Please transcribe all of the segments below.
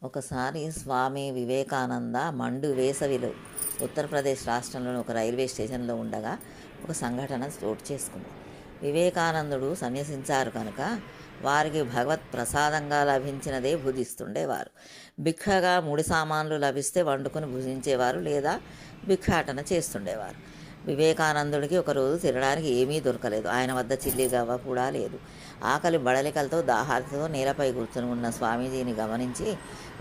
ఒకసారి స్వామి వివేకానంద మండు వేసవిలో ఉత్తరప్రదేశ్ రాష్ట్రంలోని ఒక రైల్వే స్టేషన్లో ఉండగా ఒక సంఘటన చోటు చేసుకుంది. వివేకానందుడు సన్యసించారు కనుక వారికి భగవత్ ప్రసాదంగా లభించినదే భుజిస్తుండేవారు. భిక్షగా ముడి సామాన్లు లభిస్తే వండుకొని భుజించేవారు, లేదా భిక్షాటన చేస్తుండేవారు. వివేకానందుడికి ఒకరోజు తినడానికి ఏమీ దొరకలేదు. ఆయన వద్ద చిల్లి గవ్వ కూడా లేదు. ఆకలి బడలికలతో దాహార్తితో నేలపై కూర్చొని ఉన్న స్వామీజీని గమనించి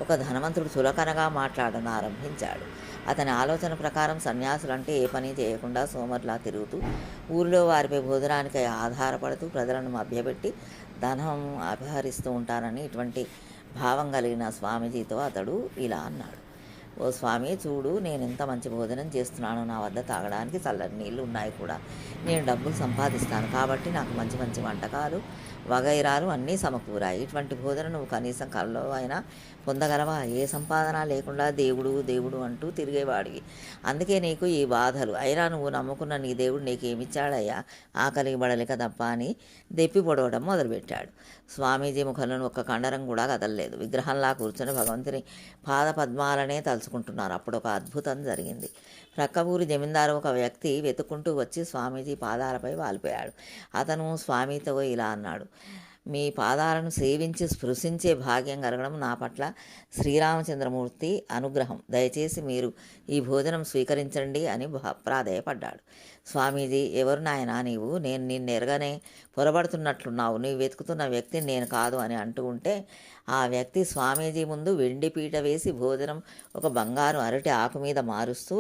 ఒక ధనవంతుడు చులకనగా మాట్లాడడం ఆరంభించాడు. అతని ఆలోచన ప్రకారం సన్యాసులంటే ఏ పని చేయకుండా సోమర్లా తిరుగుతూ ఊరిలో వారిపై భోజనానికై ఆధారపడుతూ ప్రజలను మభ్యపెట్టి ధనం అపహరిస్తూ ఉంటారని ఇటువంటి భావం కలిగిన స్వామీజీతో అతడు ఇలా అన్నాడు: ఓ స్వామి, చూడు, నేను ఎంత మంచి భోజనం చేస్తున్నాను. నా వద్ద తాగడానికి చల్లని నీళ్ళు ఉన్నాయి కూడా. నేను డబ్బులు సంపాదిస్తాను కాబట్టి నాకు మంచి మంచి వంటకాలు వగైరాలు అన్నీ సమకూరాయి. ఇటువంటి భోజనం నువ్వు కనీసం కలలో అయినా పొందగలవా? ఏ సంపాదన లేకుండా దేవుడు దేవుడు అంటూ తిరిగేవాడివి. అందుకే నీకు ఈ బాధలు. అయినా నువ్వు నమ్ముకున్న నీ దేవుడు నీకేమిచ్చాడయ్యా? ఆకలి బడలిక తప్ప అని దెప్పి పొడవడం మొదలుపెట్టాడు. స్వామీజీ ముఖంలో ఒక్క కండరం కూడా కదలలేదు. విగ్రహంలా కూర్చొని భగవంతుని పాద పద్మాలనే తలుచుకుంటున్నారు. అప్పుడు ఒక అద్భుతం జరిగింది. ప్రక్క ఊరి జమీందారు ఒక వ్యక్తి వెతుక్కుంటూ వచ్చి స్వామీజీ పాదాలపై వాలిపోయాడు. అతను స్వామితో ఇలా అన్నాడు: మీ పాదాలను సేవించి స్పృశించే భాగ్యం కలగడం నా పట్ల శ్రీరామచంద్రమూర్తి అనుగ్రహం. దయచేసి మీరు ఈ భోజనం స్వీకరించండి అని ప్రాధేయపడ్డాడు. స్వామీజీ: ఎవరు నాయనా నీవు? నేను నిన్ను ఎరగనే పొరబడుతున్నట్లున్నావు. నీవు వెతుకుతున్న వ్యక్తిని నేను కాదు అని అంటూ ఉంటే ఆ వ్యక్తి స్వామీజీ ముందు వెండి పీట వేసి భోజనం ఒక బంగారు అరటి ఆకు మీద మారుస్తూ,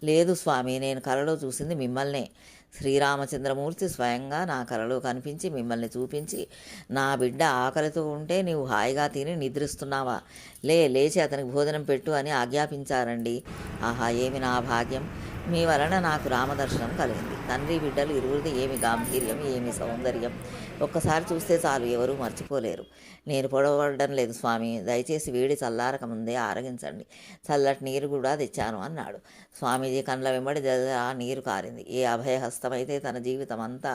లేదు స్వామి, నేను కలలో చూసింది మిమ్మల్నే. శ్రీరామచంద్రమూర్తి స్వయంగా నా కలలో కనిపించి మిమ్మల్ని చూపించి, నా బిడ్డ ఆకలితో ఉంటే నీవు హాయిగా తిని నిద్రిస్తున్నావా? లేచి అతనికి భోజనం పెట్టు అని ఆజ్ఞాపించారండి. ఆహా, ఏమి నా భాగ్యం! మీ వలన నాకు రామదర్శనం కలిగింది. తండ్రి బిడ్డలు ఇరువురిది ఏమి గాంభీర్యం, ఏమి సౌందర్యం! ఒక్కసారి చూస్తే చాలు, ఎవరూ మర్చిపోలేరు. నేను పొడవడం లేదు స్వామి, దయచేసి వేడి చల్లారక ముందే ఆరగించండి. చల్లటి నీరు కూడా తెచ్చాను అన్నాడు. స్వామీజీ కండ్ల వెంబడి ఆ నీరు కారింది. ఏ అభయహస్తమైతే తన జీవితం అంతా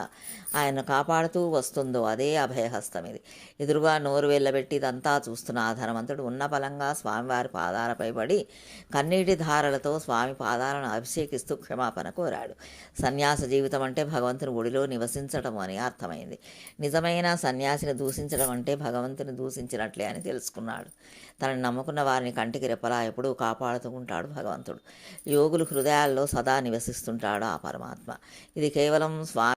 ఆయన కాపాడుతూ వస్తుందో అదే అభయహస్తం ఇది. ఎదురుగా నోరు వెళ్ళబెట్టి ఇదంతా చూస్తున్న ఆ ధనవంతుడు ఉన్న బలంగా స్వామివారి పాదాలపై పడి కన్నీటి ధారలతో స్వామి పాదాలను అభిషేకిస్తూ క్షమాపణ కోరాడు. సన్యాస జీవితం అంటే భగవంతుని ఒడిలో నివసించడం అని అర్థమైంది. నిజమైన సన్యాసిని దూషించడం అంటే భగవంతుని దూషించినట్లే అని తెలుసుకున్నాడు. తనని నమ్ముకున్న వారిని కంటికి రెప్పలా ఎప్పుడూ కాపాడుతూ ఉంటాడు భగవంతుడు. యోగులు హృదయాల్లో సదా నివసిస్తుంటాడు ఆ పరమాత్మ. ఇది కేవలం